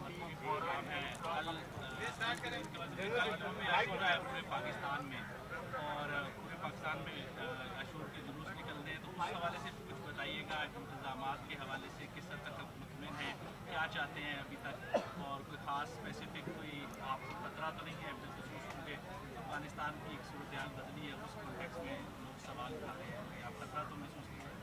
पूरे पाकिस्तान में और पूरे पाकिस्तान में आशूर के जुलूस निकल रहे हैं, तो उस हवाले से कुछ बताइएगा। इंतजामात के हवाले से किस हद तक मुतमिन हैं, क्या चाहते हैं अभी तक, और कोई ख़ास स्पेसिफिक कोई आपको खतरा तो नहीं है? बिलखुसूस क्योंकि अफगानिस्तान की एक सूरत हाल बदली है, उस कॉन्टेक्स्ट में लोग सवाल उठा रहे हैं, आप खतरा तो महसूस नहीं करते?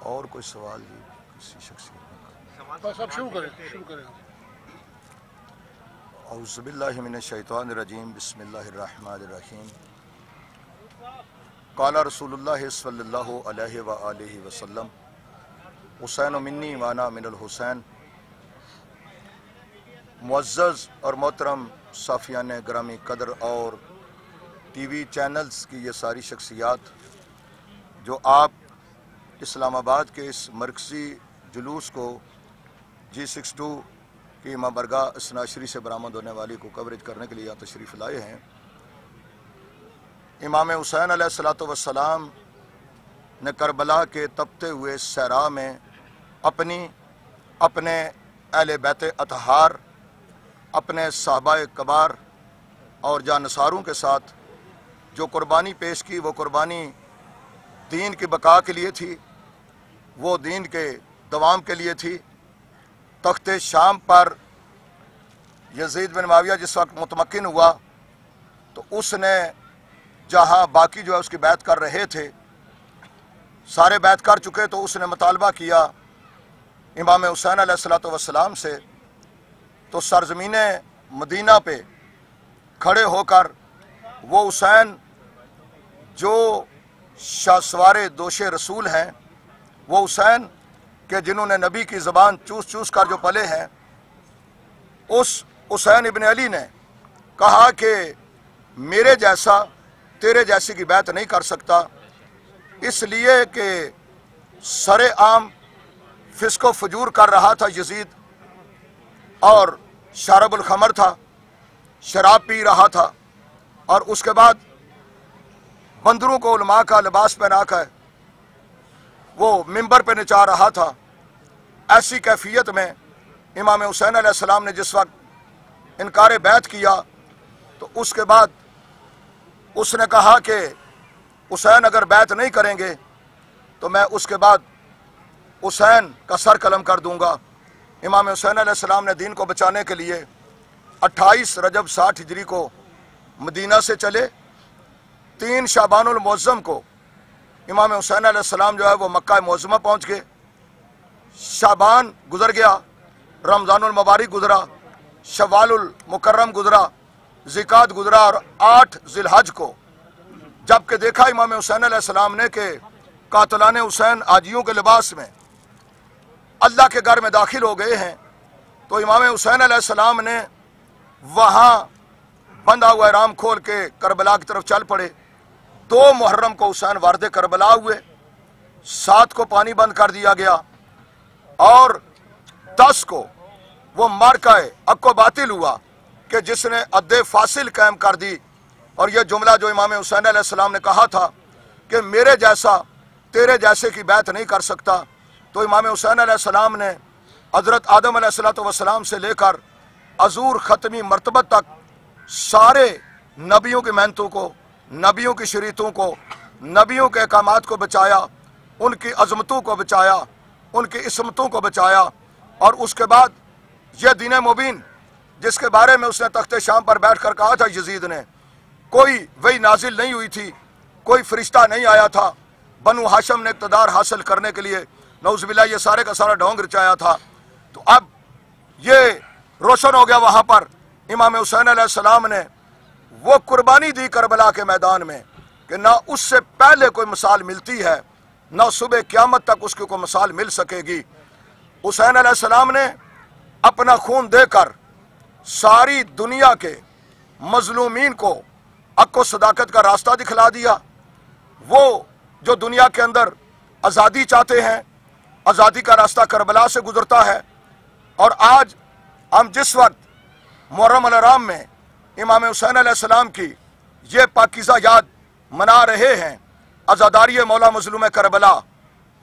और कोई सवाल जी किसी शख्सियत बस आप शुरू करें। औज़ुबिल्लाहि मिनश्शैतानिर्रजीम बिस्मिल्लाहिर्रहमानिर्रहीम। क़ाला रसूलुल्लाह सल्लल्लाहु अलैहि व आलिहि वसल्लम हुसैन मिन्नी व अना मिनल हुसैन। मुअज़्ज़ज़ और मोहतरम साफ़ियान ग्रामी कदर और टीवी चैनल्स की ये सारी शख्सियात जो आप इस्लामाबाद के इस मरकज़ी जुलूस को G62 की माबरगाह असनाशरी से बरामद होने वाली को कवरेज करने के लिए यहाँ तशरीफ़ लाए हैं। इमाम हुसैन अलैहिस्सलातु वस्सलाम ने करबला के तपते हुए सहरा में अपने अहले बैत अतहार, अपने सहाबाए कबार और जानसारों के साथ जो कुर्बानी पेश की, वो कुर्बानी दीन की बका के लिए थी, वो दीन के दवाम के लिए थी। तख्ते शाम पर यजीद बिन मुआविया जिस वक्त मुतमक्किन हुआ तो उसने जहाँ बाकी जो है उसकी बैत कर रहे थे, सारे बैत कर चुके, तो उसने मुतालबा किया इमाम हुसैन अलैहिस्सलातु वस्सलाम से। तो सरजमीन मदीना पे खड़े होकर वो हुसैन जो शाहसवारे दोशे रसूल हैं, वो हुसैन कि जिन्होंने नबी की ज़बान चूस चूस कर जो पले हैं, उस हुसैन इब्न अली ने कहा कि मेरे जैसा तेरे जैसी की बैत नहीं कर सकता, इसलिए कि सरे आम फिस्को फजूर कर रहा था यजीद, और शरबुल खमर था, शराब पी रहा था, और उसके बाद बंदरों को उलमा का लिबास पहना कर वो मिंबर पे नचा रहा था। ऐसी कैफियत में इमाम हुसैन अलैहिस्सलाम ने जिस वक्त इनकार बैत किया, तो उसके बाद उसने कहा कि हुसैन अगर बैत नहीं करेंगे तो मैं उसके बाद हुसैन का सर कलम कर दूंगा। इमाम हुसैन अलैहिस्सलाम ने दीन को बचाने के लिए 28 रजब 60 हिजरी को मदीना से चले। 3 शाबानुल मुअज़्ज़म को इमाम हुसैन अलैहिस्सलाम जो है वो मक्का मुअज़्ज़मा पहुँच गए। शाबान गुजर गया, रमज़ानुल मुबारक गुजरा, शव्वालुल मुकर्रम गुजरा, ज़िकात गुजरा, और 8 ज़िलहज को जबकि देखा इमाम हुसैन अलैहिस्सलाम ने कि कातलाने हुसैन आजियों के लिबास में अल्लाह के घर में दाखिल हो गए हैं, तो इमाम हुसैन अलैहिस्सलाम ने वहाँ बंधा हुआ इराम खोल के करबला की तरफ चल पड़े। 2 मुहर्रम को हुसैन वारद करबला हुए, 7 को पानी बंद कर दिया गया, और 10 को वो मार्काए अक्को बातिल हुआ कि जिसने अद्दे फासिल कायम कर दी। और यह जुमला जो इमाम हुसैन अलैहिस्सलाम ने कहा था कि मेरे जैसा तेरे जैसे की बैत नहीं कर सकता, तो इमाम हुसैन अलैहिस्सलाम ने हज़रत आदम अलैहिस्सलाम से लेकर अजूर ख़त्मी मर्तबत तक सारे नबियों की मेहनतों को, नबियों की शरीयतों को, नबियों के अहकामात को बचाया, उनकी अज़मतों को बचाया, उनकी इस्मतों को बचाया। और उसके बाद यह दीन मुबीन जिसके बारे में उसने तख्ते शाम पर बैठ कर कहा था यजीद ने, कोई वही नाजिल नहीं हुई थी, कोई फरिश्ता नहीं आया था, बनु हाशम ने इक़्तिदार हासिल करने के लिए नऊज़ुबिल्लाह ये सारे का सारा ढोंग रचाया था। तो अब ये रोशन हो गया वहाँ पर इमाम हुसैन अलैहिस्सलाम ने वो कुर्बानी दी करबला के मैदान में कि ना उससे पहले कोई मिसाल मिलती है, ना सुबह क़यामत तक उसकी कोई मिसाल मिल सकेगी। हुसैन अलैहिस्सलाम ने अपना खून देकर सारी दुनिया के मजलूमीन को हक़ व सदाकत का रास्ता दिखला दिया। वो जो दुनिया के अंदर आज़ादी चाहते हैं, आज़ादी का रास्ता करबला से गुजरता है। और आज हम जिस वक्त मुहर्रम अल-हराम में इमाम हुसैन अलैहिस्सलाम की ये पाकीज़ा याद मना रहे हैं, अज़ादारी मौला मज़लूम करबला,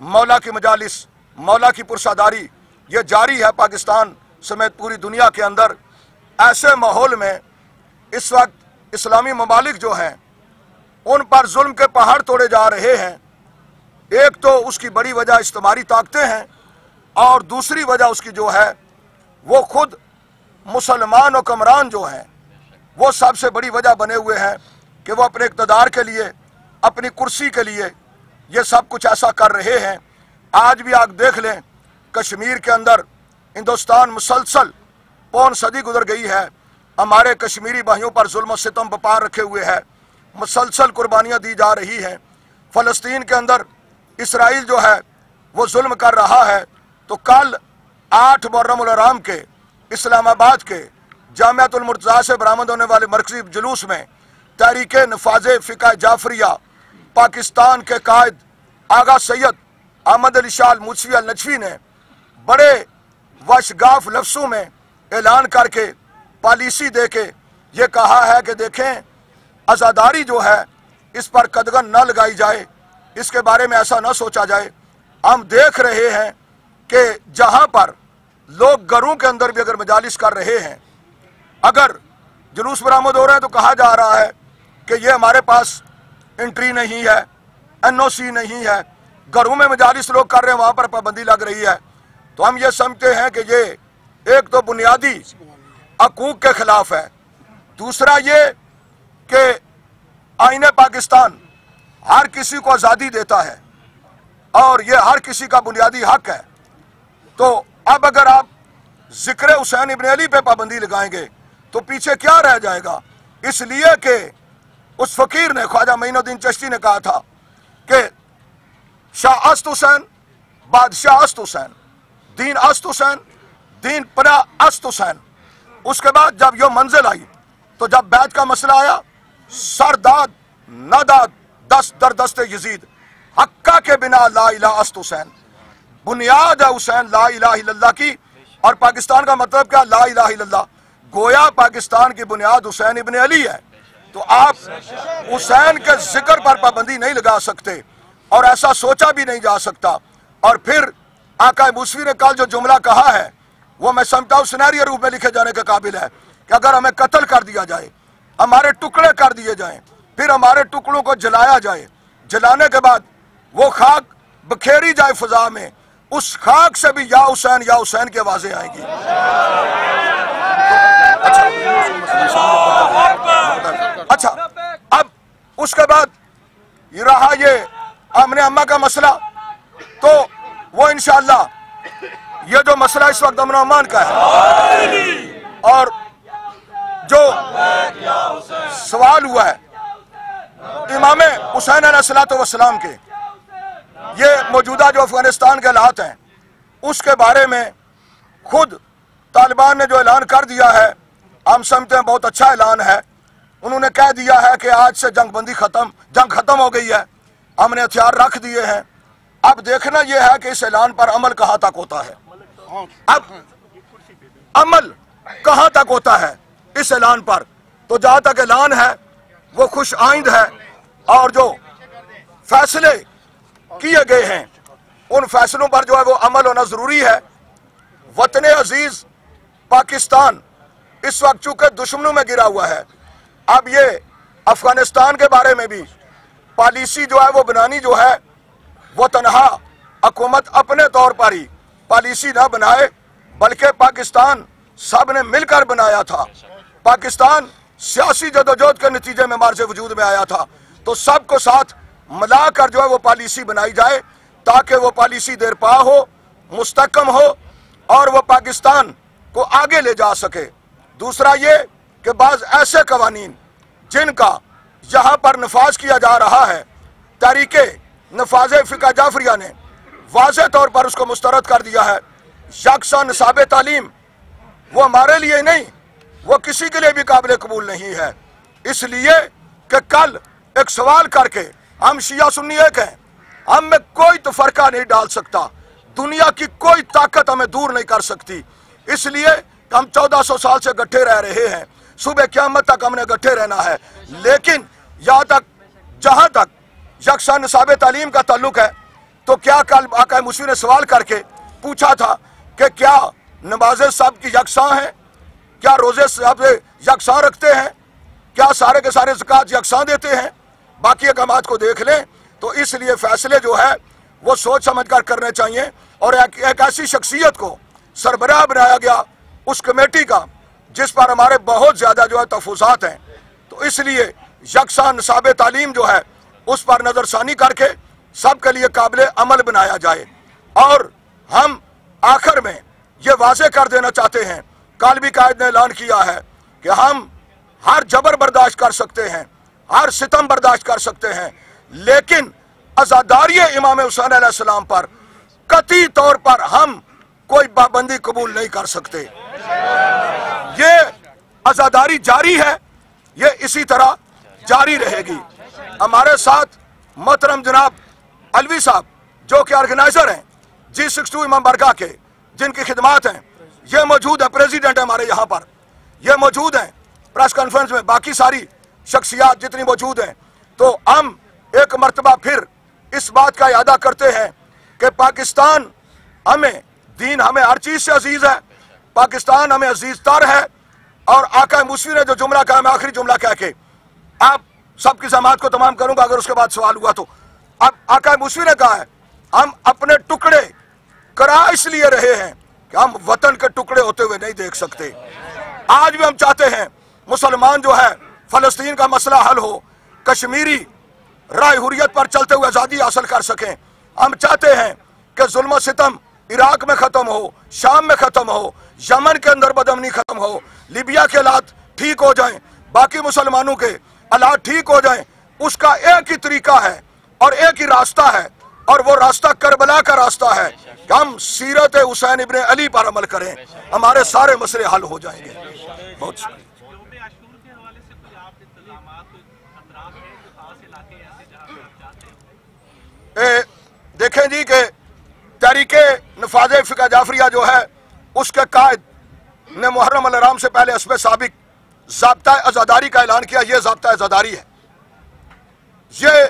मौला की मजालिस, मौला की पुरसादारी ये जारी है पाकिस्तान समेत पूरी दुनिया के अंदर ऐसे माहौल में इस वक्त इस्लामी ममालिक जो हैं उन पर जुल्म के पहाड़ तोड़े जा रहे हैं। एक तो उसकी बड़ी वजह इस्तेमारी ताकतें हैं और दूसरी वजह उसकी जो है वो खुद मुसलमान हुक्मरान जो हैं वो सबसे बड़ी वजह बने हुए हैं कि वो अपने इक़्तिदार के लिए, अपनी कुर्सी के लिए ये सब कुछ ऐसा कर रहे हैं। आज भी आप देख लें, कश्मीर के अंदर हिंदुस्तान मुसलसल पौन सदी गुजर गई है, हमारे कश्मीरी भाइयों पर जुल्म और सितम बपा रखे हुए है, मुसलसल कुर्बानियाँ दी जा रही हैं। फ़लस्तीन के अंदर इसराइल जो है वो जुल्म कर रहा है। तो कल 8 मुहर्रम उल हराम के इस्लामाबाद के जामियातुल मुर्तज़ा से बरामद होने वाले मरकज़ी जुलूस में तहरीक नफ़ाज़े फ़िक़्ह जाफ़रिया पाकिस्तान के कायद आगा सैयद अहमद अली शाह मूसवी अल नजफ़ी ने बड़े वशगाफ लफ्ज़ों में ऐलान करके पॉलिसी दे के ये कहा है कि देखें, आज़ादारी जो है इस पर कदगन न लगाई जाए, इसके बारे में ऐसा न सोचा जाए। हम देख रहे हैं कि जहाँ पर लोग घरों के अंदर भी अगर मजालिस कर रहे हैं, अगर जुलूस बरामद हो रहे हैं तो कहा जा रहा है कि ये हमारे पास एंट्री नहीं है, NOC नहीं है। घरों में मजालिस लोग कर रहे हैं, वहाँ पर पाबंदी लग रही है। तो हम ये समझते हैं कि ये एक तो बुनियादी हकूक के खिलाफ है, दूसरा ये कि आईने पाकिस्तान हर किसी को आज़ादी देता है और ये हर किसी का बुनियादी हक है। तो अब अगर आप जिक्र हुसैन इब्न अली पे पाबंदी लगाएंगे तो पीछे क्या रह जाएगा। इसलिए कि उस फकीर ने, ख्वाजा मोइनुद्दीन चिश्ती ने कहा था कि शाह अस्त हुसैन, बादशाह अस्त हुसैन, दीन अस्त हुसैन, दीन परा अस्त हुसैन। उसके बाद जब यो मंजिल आई तो जब बैत का मसला आया, सरदाद नदाद दस दर दस्ते यजीद, हक्का के बिना ला इलाहा अस्त हुसैन। बुनियाद है हुसैन ला इलाहा इल्लल्लाह की, और पाकिस्तान का मतलब क्या, ला इलाहा इल्लल्लाह। गोया पाकिस्तान की बुनियाद हुसैन इब्न अली है। तो आप हुसैन के जिक्र पर पाबंदी नहीं लगा सकते और ऐसा सोचा भी नहीं जा सकता। और फिर आका मूसवी ने कल जो जुमला कहा है वो मैं समझता हूँ सिनेरियो रूप में लिखे जाने के काबिल है कि अगर हमें कत्ल कर दिया जाए, हमारे टुकड़े कर दिए जाएं, फिर हमारे टुकड़ों को जलाया जाए, जलाने के बाद वो खाक बखेरी जाए फिजा में, उस खाक से भी या हुसैन की आवाजें आएंगी। अच्छा, अब उसके बाद ये रहा ये आमने अम्मा का मसला, तो वो इंशाअल्लाह ये जो मसला इस वक्त अमन अमान का है और जो सवाल हुआ है इमाम हुसैन अलैहिस्सलाम के, ये मौजूदा जो अफगानिस्तान के हालात हैं उसके बारे में खुद तालिबान ने जो ऐलान कर दिया है, हम समझते हैं बहुत अच्छा ऐलान है। उन्होंने कह दिया है कि आज से जंग खत्म हो गई है, हमने हथियार रख दिए हैं। अब देखना यह है कि इस ऐलान पर अमल कहाँ तक होता है। अब अमल कहाँ तक होता है इस ऐलान पर, तो जहाँ तक ऐलान है वो खुश आइंद है और जो फैसले किए गए हैं उन फैसलों पर जो है वो अमल होना जरूरी है। वतन अजीज पाकिस्तान इस वक्त चूंकि दुश्मनों में गिरा हुआ है, अब ये अफगानिस्तान के बारे में भी पॉलिसी जो है वो बनानी जो है वो तनहा हुकूमत अपने तौर पर ही पॉलिसी ना बनाए, बल्कि पाकिस्तान सब ने मिलकर बनाया था। पाकिस्तान सियासी जदोजहद के नतीजे में मार्ज वजूद में आया था, तो सबको साथ मिलाकर जो है वो पॉलिसी बनाई जाए ताकि वो पॉलिसी देरपा हो, मुस्तकम हो और वो पाकिस्तान को आगे ले जा सके। दूसरा ये कि बाज़ ऐसे कवानीन जिनका यहाँ पर नफाज किया जा रहा है, तहरीके नफाज़े फ़िक़्ह जाफ़रिया ने वाज़े तौर पर उसको मुस्तरद कर दिया है। यकसा निसाब तालीम वो हमारे लिए नहीं, वो किसी के लिए भी काबिल कबूल नहीं है। इसलिए कि कल एक सवाल करके हम शिया सुन्नी एक हैं, हम में कोई तफरका नहीं डाल सकता, दुनिया की कोई ताकत हमें दूर नहीं कर सकती। इसलिए हम 1400 साल से इकट्ठे रह रहे हैं, सुबह क़यामत तक हमने इकट्ठे रहना है। लेकिन यहाँ तक जहाँ तक यकसा निसाब तालीम का ताल्लुक है, तो क्या कल आका मूसवी ने सवाल करके पूछा था कि क्या नमाजें सब की यकसां हैं? क्या रोजे सब यकसां रखते हैं? क्या सारे के सारे ज़कात यकसां देते हैं? बाकी अहकामात को देख लें। तो इसलिए फैसले जो है वो सोच समझ कर करने चाहिए। और एक ऐसी शख्सियत को सरबराह बनाया गया उस कमेटी का जिस पर हमारे बहुत ज़्यादा जो है तहफ़्फ़ुज़ात हैं। तो इसलिए यकसा निसाब तालीम जो है उस पर नज़रसानी करके सबके लिए काबिल अमल बनाया जाए। और हम आखिर में ये वाज़े कर देना चाहते हैं, कल भी कायद ने ऐलान किया है कि हम हर जबर बर्दाश्त कर सकते हैं, हर सितम बर्दाश्त कर सकते हैं, लेकिन अज़ादारी इमाम हुसैन अलैहिस्सलाम पर कतई तौर पर हम कोई पाबंदी कबूल नहीं कर सकते। ये अज़ादारी जारी है, ये इसी तरह जारी रहेगी। हमारे साथ मोहतरम जनाब अलवी साहब जो कि ऑर्गेनाइजर हैं G62 इमाम बारगाह के, जिनकी खिदमात हैं, ये मौजूद है, प्रेसिडेंट है हमारे यहाँ पर, ये मौजूद हैं प्रेस कॉन्फ्रेंस में, बाकी सारी शख्सियात जितनी मौजूद हैं। तो हम एक मरतबा फिर इस बात का यादा करते हैं कि पाकिस्तान हमें, दीन हमें हर चीज से अजीज है, पाकिस्तान हमें अजीज तर है। और आका मूसवी ने जो जुमला कहा, मैं आखिरी जुमला कह के आप सबकी समात को तमाम करूंगा, अगर उसके बाद सवाल हुआ तो। अब आका मूसवी ने कहा है हम अपने टुकड़े करा इसलिए रहे हैं कि हम वतन के टुकड़े होते हुए नहीं देख सकते। आज भी हम चाहते हैं मुसलमान जो है फलस्तीन का मसला हल हो, कश्मीरी राय हुर्रियत पर चलते हुए आज़ादी हासिल कर सकें। हम चाहते हैं कि जुल्म सितम इराक में ख़त्म हो, शाम में ख़त्म हो, यमन के अंदर बदअमनी ख़त्म हो, लिबिया के हालात ठीक हो जाएं, बाकी मुसलमानों के हालात ठीक हो जाएं। उसका एक ही तरीका है और एक ही रास्ता है, और वो रास्ता करबला का रास्ता है कि हम सीरत हुसैन इब्ने अली पर अमल करें, हमारे सारे मसले हल हो जाएंगे। बहुत शुक्रिया। देखें जी कि तहरीके नफाज़े फ़िक़्ह जाफरिया जो है उसके कायद ने मुहर्रम अल-हराम से पहले हस्ब साबिक ज़ाब्ता अज़ादारी का ऐलान किया। ये ज़ाब्ता अज़ादारी है, ये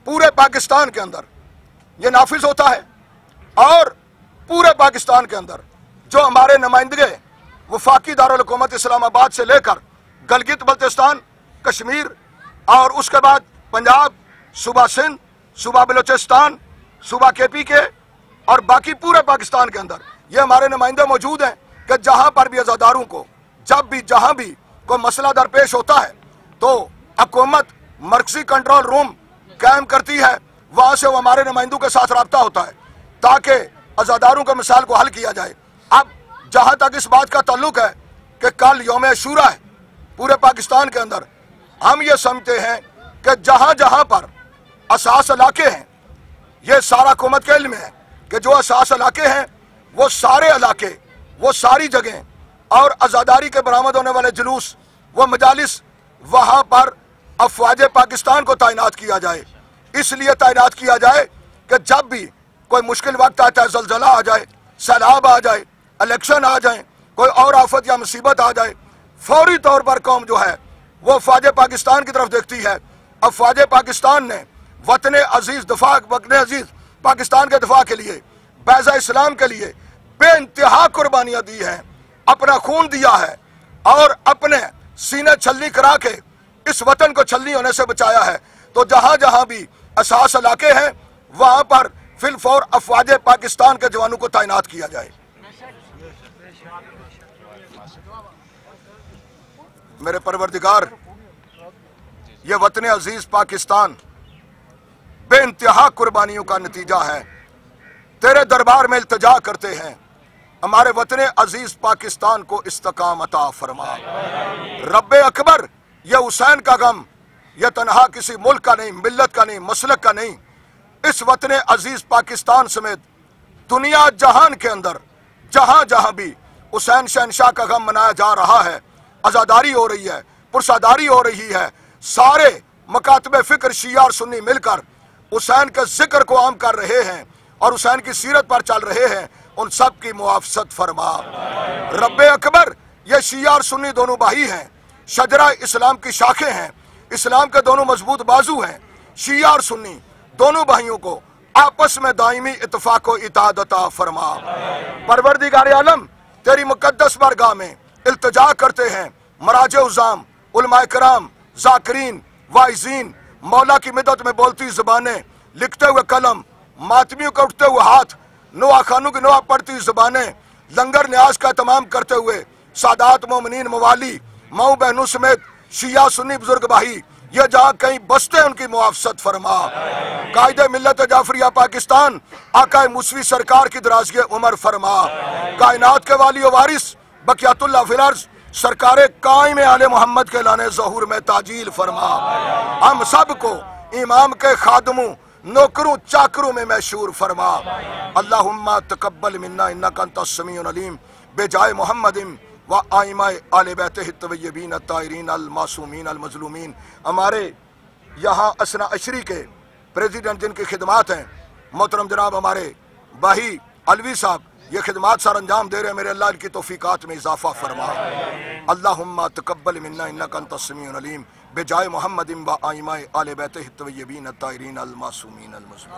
पूरे पाकिस्तान के अंदर ये नाफिज होता है। और पूरे पाकिस्तान के अंदर जो हमारे नुमाइंदगे वफाकी दारुल हुकूमत इस्लामाबाद से लेकर गलगित बल्तिस्तान, कश्मीर और उसके बाद पंजाब, सूबा सिंध, सूबा बलोचिस्तान, सूबा KP के और बाकी पूरे पाकिस्तान के अंदर ये हमारे नुमाइंदे मौजूद हैं कि जहां पर भी अज़ादारों को जब भी जहां भी कोई मसला दरपेश होता है तो हुकूमत मरकजी कंट्रोल रूम कायम करती है, वहां से वो हमारे नुमाइंदों के साथ रब्ता होता है ताकि अज़ादारों के मिसाल को हल किया जाए। अब जहां तक इस बात का ताल्लुक है कि कल यौम अशूरा है पूरे पाकिस्तान के अंदर, हम ये समझते हैं कि जहां जहां पर असास इलाके हैं, ये सारा हुकूमत के इल्म है कि जो असास इलाके हैं वो सारे इलाके, वो सारी जगह और आज़ादारी के बरामद होने वाले जुलूस, वो मजालिस, वहाँ पर अफवाज पाकिस्तान को तैनात किया जाए। इसलिए तैनात किया जाए कि जब भी कोई मुश्किल वक्त आता है, ज़लज़ला आ जाए, सैलाब आ जाए, इलेक्शन आ जाए, कोई और आफत या मुसीबत आ जाए, फौरी तौर पर कौम जो है वो अफवाज पाकिस्तान की तरफ देखती है। अफवाज पाकिस्तान ने वतन अजीज दफा, वतन अजीज पाकिस्तान के दफा के लिए, बैज़ा इस्लाम के लिए बेइंतहा कुर्बानियाँ दी हैं, अपना खून दिया है और अपने सीने छलनी करा के इस वतन को छलनी होने से बचाया है। तो जहां जहां भी असास इलाके हैं वहां पर फिलफौर अफवाज पाकिस्तान के जवानों को तैनात किया जाए। मेरे परवरदिगार, ये वतन अजीज पाकिस्तान बेइंतहा कुर्बानियों का नतीजा है। तेरे दरबार में इल्तिजा करते हैं, हमारे वतन अजीज पाकिस्तान को इस्तकाम अता फरमा। रब्बे अकबर, यह हुसैन का गम, यह तनहा किसी मुल्क का नहीं, मिल्लत का नहीं, मसलक का नहीं, इस वतन अजीज पाकिस्तान समेत दुनिया जहान के अंदर जहां जहां भी हुसैन शहनशाह का गम मनाया जा रहा है, आज़ादारी हो रही है, पुरसादारी हो रही है, सारे मकातबे फिक्र शिया और सुन्नी मिलकर हुसैन के जिक्र को आम कर रहे हैं और हुसैन की सीरत पर चल रहे हैं, उन सब की मुआफ़सत फरमा। रब्बे अकबर, ये शिया और सुन्नी दोनों भाई हैं, शजरा इस्लाम की शाखें हैं, इस्लाम के दोनों मजबूत बाजू हैं। शिया और सुन्नी दोनों भाइयों को आपस में दायमी इत्तेफाक व इताअत अता फरमा। परवरदिगार आलम, तेरी मुकद्दस बारगाह में इल्तिजा करते हैं। मराज उज़ाम, उलमाए कराम, जाकिरीन, वाइजीन, मौला की मिदत में बोलती ज़बानें, लिखते हुए कलम, मातमियों का उठते हुए हाथ, नोआ खानों की नोआ पड़ती ज़बानें, लंगर न्याज का तमाम करते हुए सादात मोमिनीन मवाली, माऊ बहनों समेत शिया सुन्नी बुजुर्ग भाई, ये जहाँ कहीं बसते उनकी मुआवसत फरमा। कायदे मिल्लत जाफरिया पाकिस्तान आका मूसवी सरकार की दराज़गी उमर फरमा। कायनात के वाली वारिस बकियातुल्लाह फिल अर्ज़ सरकारे कायम आले मोहम्मद के लाने ज़हूर में ताजील फरमा। हम सब को इमाम के खादमों, नौकरों, चाकरों में मशहूर फरमा। अल्लाहुम्मा तकब्बल मिन्ना इन्नका अंतस समीउल अलीम बेजाए मोहम्मदिन व आइमाए आले बैतिही तय्यबीन अत्ताहिरीन अल मासूमीन अल मज़लूमीन। हमारे यहाँ असना अशरी के प्रेसिडेंट जिनकी खिदमात हैं, मोहतरम जनाब हमारे भाई अलवी साहब, ये खिदमात सर अंजाम दे रहे हैं। मेरे अल्लाह की तौफीकात में इजाफा फरमा। अल्लाहुम्मा तकब्बल मिन्ना इन्नका अंतस समीउल अलीम बेजाए मोहम्मदिन व आइमाए आले बैतिही तय्यबीन अत्ताहिरीन अल मासूमीन अल मज़लूमीन।